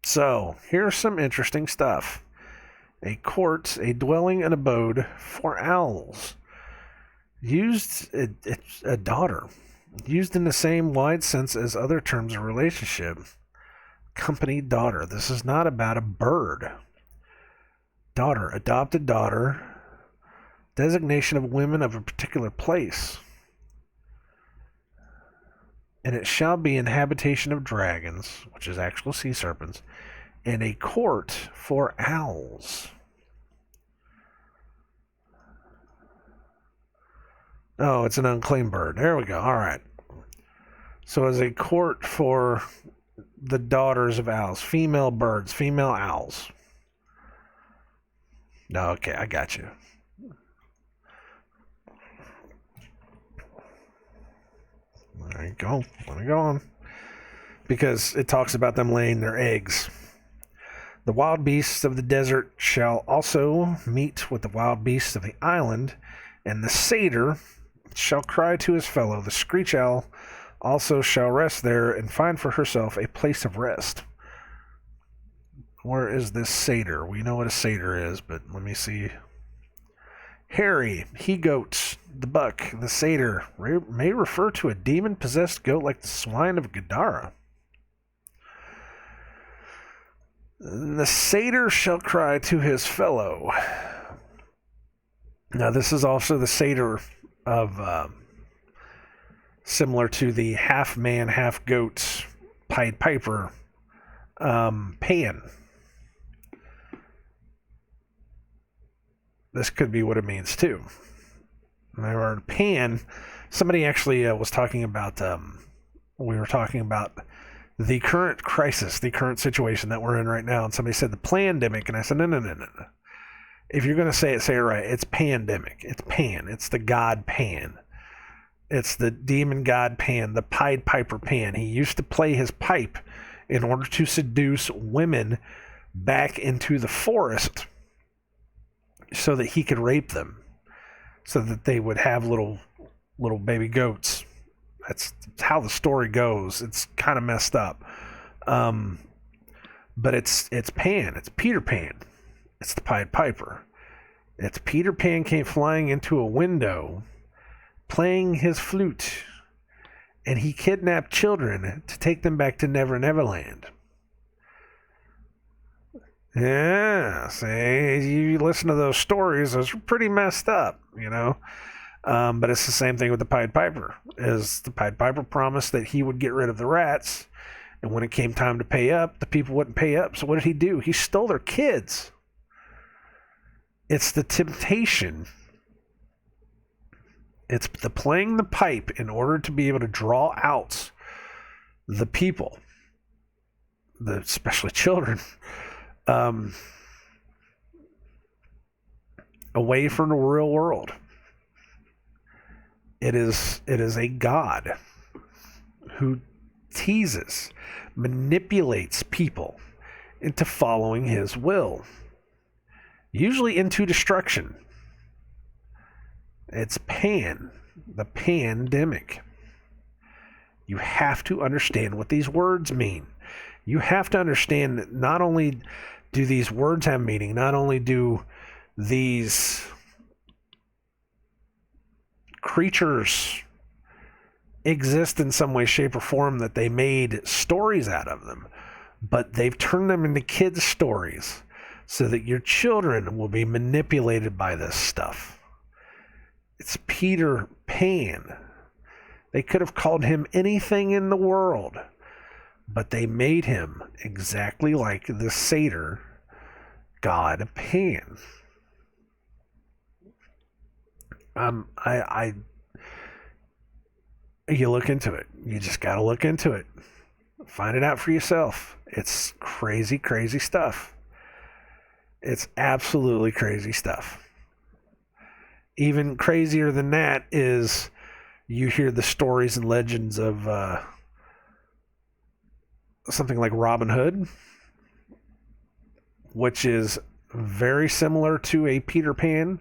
So, here's some interesting stuff. A court, a dwelling and abode for owls. Used, it's a daughter. Used in the same wide sense as other terms of relationship. Company daughter. This is not about a bird. Daughter, adopted daughter. Designation of women of a particular place. And it shall be an habitation of dragons, which is actual sea serpents, and a court for owls. Oh, it's an unclaimed bird. There we go. All right. So as a court for the daughters of owls, female birds, female owls. No, okay, I got you. There you go. Let me go on. Because it talks about them laying their eggs. The wild beasts of the desert shall also meet with the wild beasts of the island, and the satyr shall cry to his fellow. The screech owl also shall rest there and find for herself a place of rest. Where is this satyr? We know what a satyr is, but let me see. Hairy, he-goats, the buck, the satyr, may refer to a demon-possessed goat like the swine of Gadara. The satyr shall cry to his fellow. Now, this is also the satyr of, similar to the half man, half goats Pied Piper, Pan. This could be what it means too. Or Pan, somebody actually was talking about, we were talking about the current crisis, the current situation that we're in right now, and somebody said the plandemic, and I said, no. If you're going to say it right. It's pandemic. It's Pan. It's the god Pan. It's the demon god Pan, the Pied Piper Pan. He used to play his pipe in order to seduce women back into the forest so that he could rape them, so that they would have little baby goats. That's how the story goes. It's kind of messed up. But it's Pan. It's Peter Pan. It's the Pied Piper. It's Peter Pan came flying into a window, playing his flute, and he kidnapped children to take them back to Never Neverland. Yeah, see, you listen to those stories, those are pretty messed up, you know. But it's the same thing with the Pied Piper. Is the Pied Piper promised that he would get rid of the rats, and when it came time to pay up, the people wouldn't pay up. So what did he do? He stole their kids. It's the temptation. It's the playing the pipe in order to be able to draw out the people, especially children, away from the real world. It is a god who teases, manipulates people into following his will, usually into destruction. It's Pan, the pandemic. You have to understand what these words mean. You have to understand that not only do these words have meaning, not only do these creatures exist in some way, shape, or form, that they made stories out of them, but they've turned them into kids' stories so that your children will be manipulated by this stuff. It's Peter Pan. They could have called him anything in the world, but they made him exactly like the satyr god Pan. You look into it. You just got to look into it. Find it out for yourself. It's crazy, crazy stuff. It's absolutely crazy stuff. Even crazier than that is you hear the stories and legends of something like Robin Hood, which is very similar to a Peter Pan,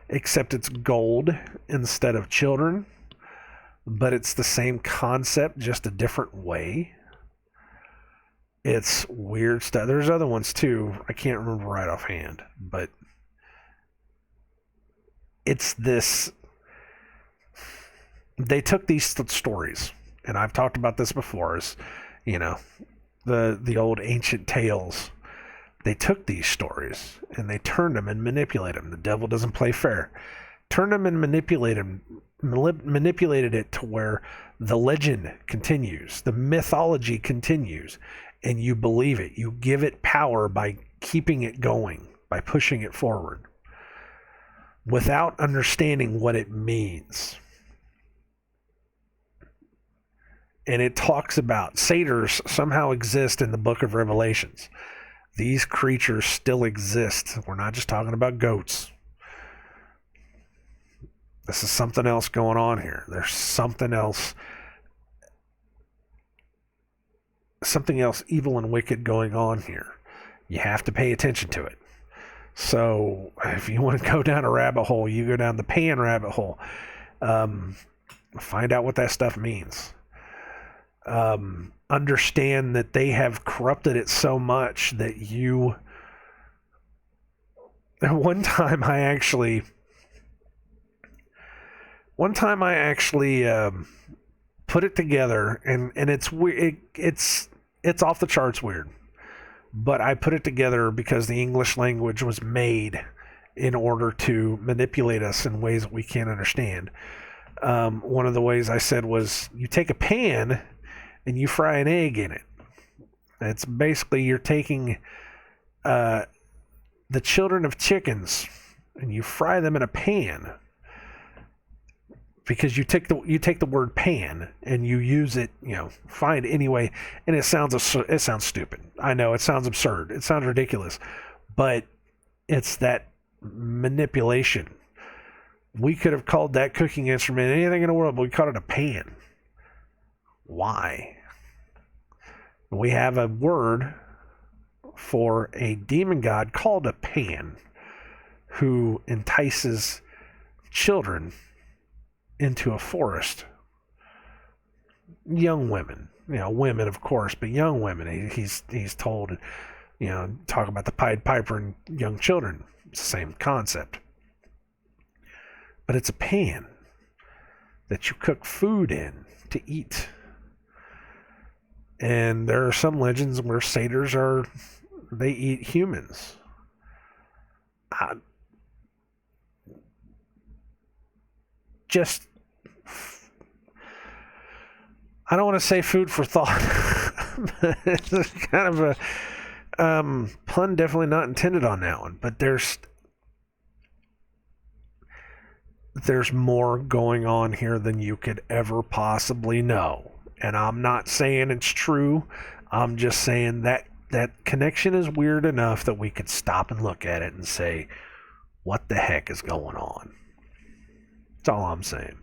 except it's gold instead of children. But it's the same concept, just a different way. It's weird stuff. There's other ones too. I can't remember right offhand, but it's this. They took these stories, and I've talked about this before, as you know, the old ancient tales. They took these stories and they turned them and manipulated them. The devil doesn't play fair. Turned them and manipulated it to where the legend continues, the mythology continues, and you believe it. You give it power by keeping it going, by pushing it forward, without understanding what it means. And it talks about satyrs somehow exist in the book of Revelations. These creatures still exist. We're not just talking about goats. This is something else going on here. There's something else evil and wicked going on here. You have to pay attention to it. So if you want to go down a rabbit hole, you go down the Pan rabbit hole. Find out what that stuff means. Understand that they have corrupted it so much that you... One time I actually put it together, and it's weird. It's off the charts weird, but I put it together because the English language was made in order to manipulate us in ways that we can't understand. One of the ways I said was you take a pan and you fry an egg in it. It's basically you're taking the children of chickens and you fry them in a pan, because you take the word pan and you use it, find anyway, and it sounds stupid. I know it sounds absurd. It sounds ridiculous, but it's that manipulation. We could have called that cooking instrument anything in the world, but we called it a pan. Why? We have a word for a demon god called a Pan, who entices children into a forest. Young women, women of course, but young women. He's told, talk about the Pied Piper and young children. It's the same concept. But it's a pan that you cook food in to eat. And there are some legends where satyrs they eat humans. I don't want to say food for thought. It's kind of a pun, definitely not intended on that one. But there's more going on here than you could ever possibly know. And I'm not saying it's true. I'm just saying that connection is weird enough that we could stop and look at it and say, what the heck is going on? That's all I'm saying.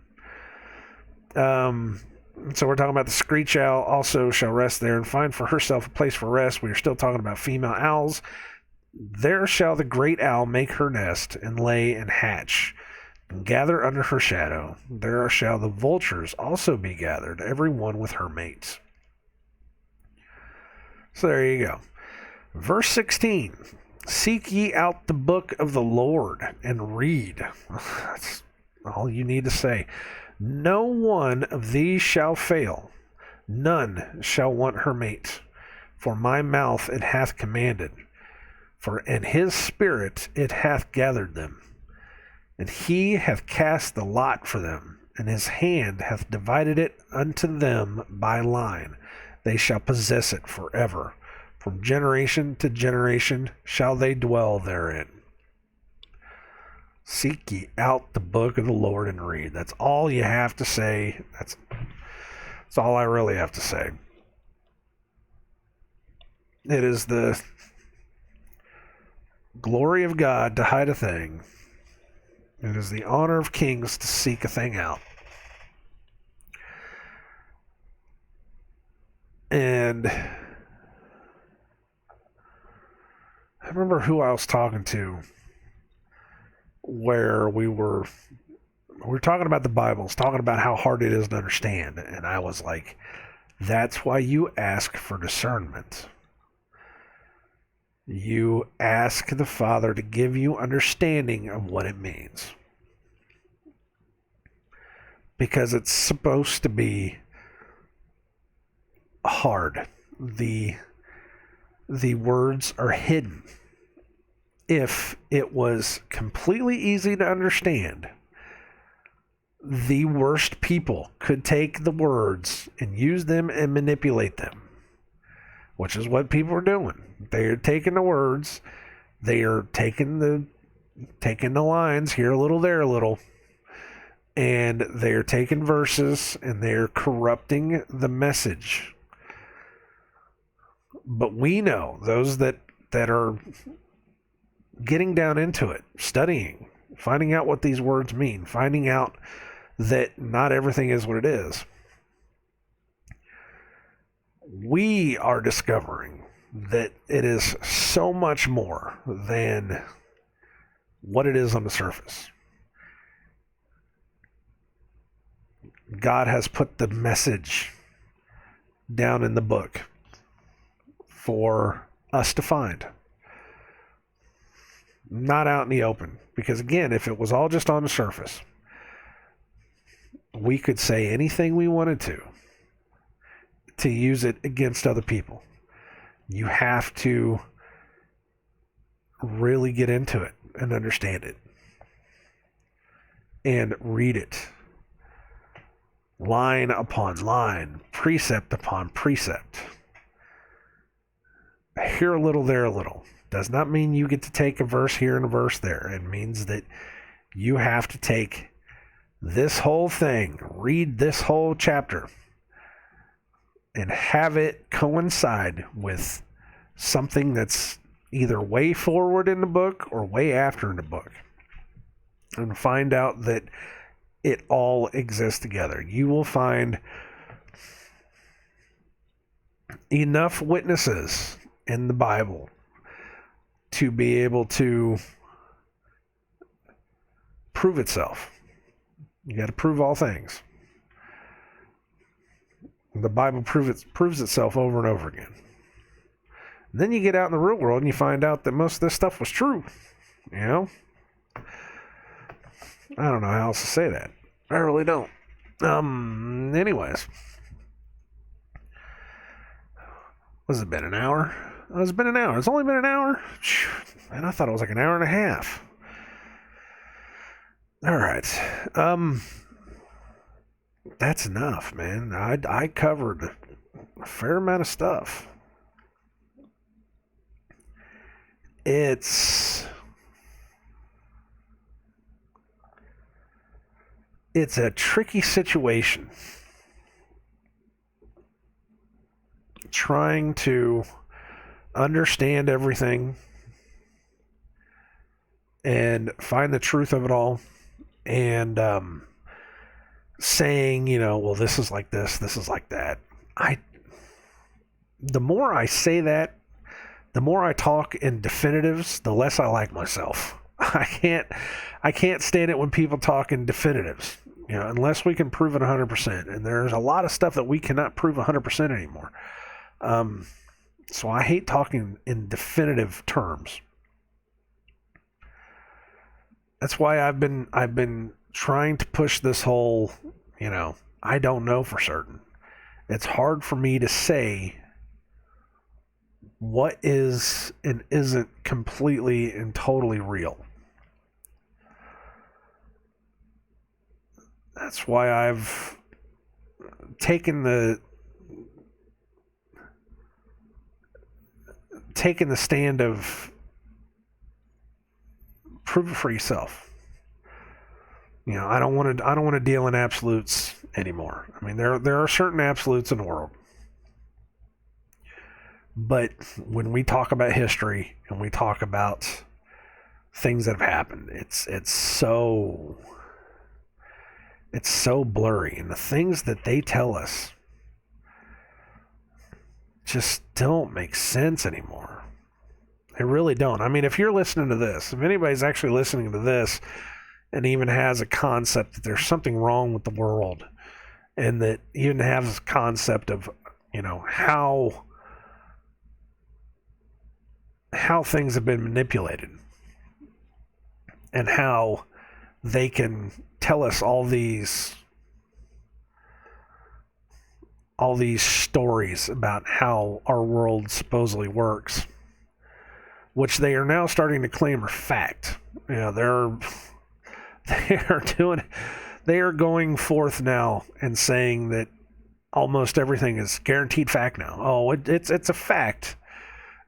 So we're talking about the screech owl also shall rest there and find for herself a place for rest. We are still talking about female owls. There shall the great owl make her nest and lay and hatch and gather under her shadow. There shall the vultures also be gathered, every one with her mates. So there you go. Verse 16. Seek ye out the book of the Lord and read. That's all you need to say. No one of these shall fail. None shall want her mate. For my mouth it hath commanded. For in his spirit it hath gathered them. And he hath cast the lot for them, and his hand hath divided it unto them by line. They shall possess it forever. From generation to generation shall they dwell therein. Seek ye out the book of the Lord and read. That's all you have to say. That's all I really have to say. It is the glory of God to hide a thing. It is the honor of kings to seek a thing out. And I remember who I was talking to, where we were talking about the Bible, talking about how hard it is to understand. And I was like, that's why you ask for discernment. You ask the Father to give you understanding of what it means. Because it's supposed to be hard. The words are hidden. If it was completely easy to understand, the worst people could take the words and use them and manipulate them, which is what people are doing. They're taking the words, they are taking the lines here a little, there a little, and they're taking verses and they're corrupting the message. But we know, those that are getting down into it, studying, finding out what these words mean, finding out that not everything is what it is. We are discovering that it is so much more than what it is on the surface. God has put the message down in the book for us to find. Not out in the open. Because again, if it was all just on the surface, we could say anything we wanted to use it against other people. You have to really get into it. and understand it. And read it. Line upon line, precept upon precept. Here a little, there a little. Does not mean you get to take a verse here and a verse there. It means that you have to take this whole thing, read this whole chapter, and have it coincide with something that's either way forward in the book or way after in the book. And find out that it all exists together. You will find enough witnesses in the Bible to be able to prove itself. You got to prove all things. The Bible proves itself over and over again. And then you get out in the real world and you find out that most of this stuff was true. You know? I don't know how else to say that. I really don't. Anyways. Has it been an hour? Oh, it's been an hour. It's only been an hour? Man, I thought it was like an hour and a half. All right. That's enough, man. I covered a fair amount of stuff. It's a tricky situation. Trying to understand everything and find the truth of it all, and saying, well, this is like this is like that. The more I say that, the more I talk in definitives, the less I like myself. I can't stand it when people talk in definitives, unless we can prove it 100%. And there's a lot of stuff that we cannot prove 100% anymore. So I hate talking in definitive terms. That's why I've been trying to push this whole, I don't know for certain. It's hard for me to say what is and isn't completely and totally real. That's why I've taken the stand of prove it for yourself. I don't want to deal in absolutes anymore. I mean, there are certain absolutes in the world. But when we talk about history and we talk about things that have happened, it's so blurry, and the things that they tell us just don't make sense anymore. They really don't. I mean, if you're listening to this, if anybody's actually listening to this and even has a concept that there's something wrong with the world, and that even has a concept of, how things have been manipulated and how they can tell us all these stories about how our world supposedly works, which they are now starting to claim are fact. They are going forth now and saying that almost everything is guaranteed fact now. Oh, it's a fact.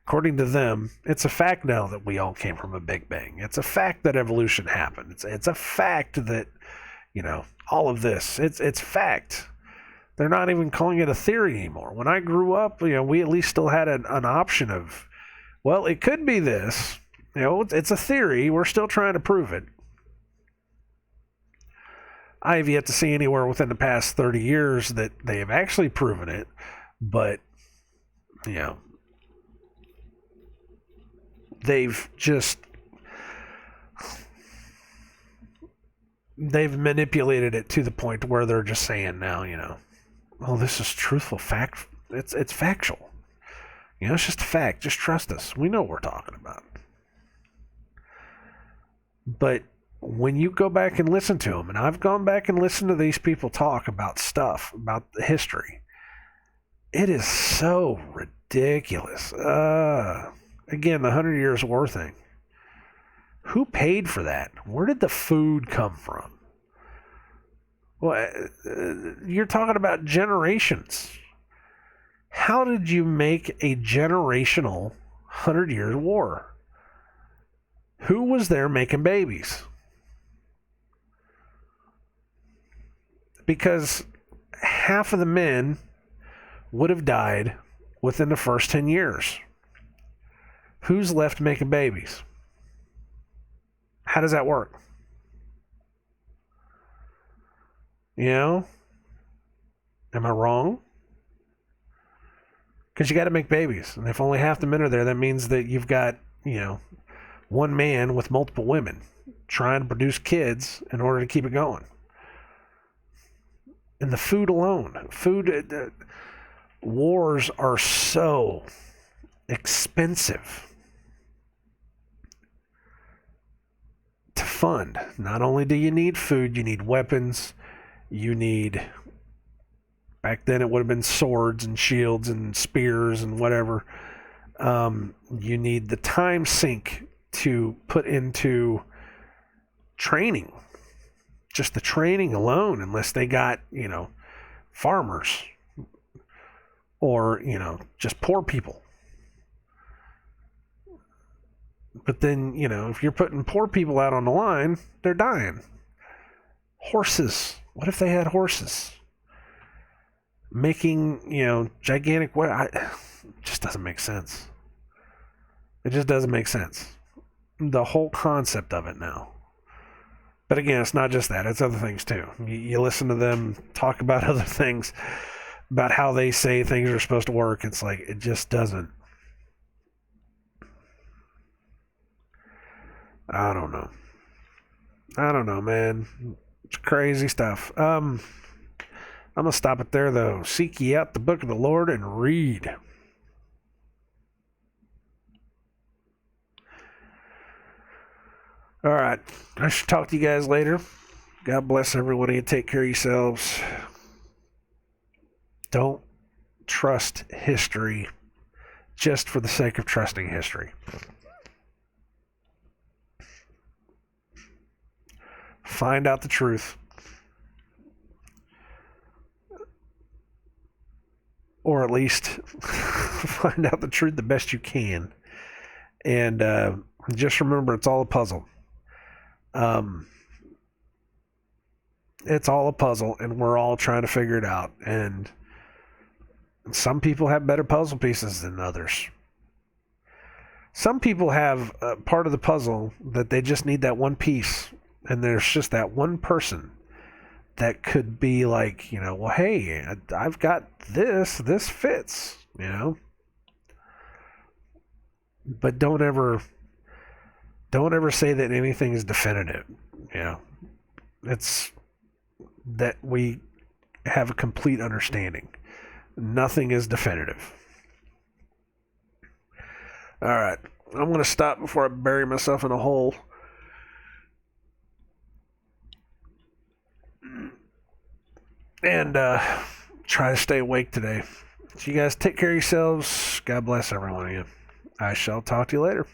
According to them, it's a fact now that we all came from a Big Bang. It's a fact that evolution happened. It's a fact that, all of this. It's fact. They're not even calling it a theory anymore. When I grew up, we at least still had an option of, well, it could be this. It's a theory. We're still trying to prove it. I have yet to see anywhere within the past 30 years that they have actually proven it. But, they've manipulated it to the point where they're just saying now, oh, this is truthful fact. It's factual. It's just a fact. Just trust us. We know what we're talking about. But when you go back and listen to them, and I've gone back and listened to these people talk about stuff, about the history, it is so ridiculous. Again, the 100 Years' War thing. Who paid for that? Where did the food come from? Well, you're talking about generations. How did you make a generational 100-year war? Who was there making babies? Because half of the men would have died within the first 10 years. Who's left making babies? How does that work? You know? Am I wrong? Because you got to make babies. And if only half the men are there, that means that you've got, one man with multiple women trying to produce kids in order to keep it going. And the food alone. Wars are so expensive to fund. Not only do you need food, you need weapons, you need, back then it would have been swords and shields and spears and whatever. You need the time sink to put into training. Just the training alone, unless they got, farmers or, just poor people. But then, if you're putting poor people out on the line, they're dying. Horses. What if they had horses? Making, gigantic... It just doesn't make sense. It just doesn't make sense. The whole concept of it now. But again, it's not just that. It's other things too. You listen to them talk about other things, about how they say things are supposed to work. It's like, it just doesn't. I don't know, man. It's crazy stuff. I'm going to stop it there, though. Seek ye out the book of the Lord and read. All right. I should talk to you guys later. God bless everyone. You take care of yourselves. Don't trust history just for the sake of trusting history. Find out the truth. Or at least find out the truth the best you can. And just remember, it's all a puzzle. It's all a puzzle, and we're all trying to figure it out. And some people have better puzzle pieces than others. Some people have part of the puzzle that they just need that one piece, and there's just that one person that could be like, well, hey, I've got this fits, But don't ever say that anything is definitive, It's that we have a complete understanding. Nothing is definitive. All right, I'm going to stop before I bury myself in a hole. And try to stay awake today. So you guys take care of yourselves. God bless every one of you. I shall talk to you later.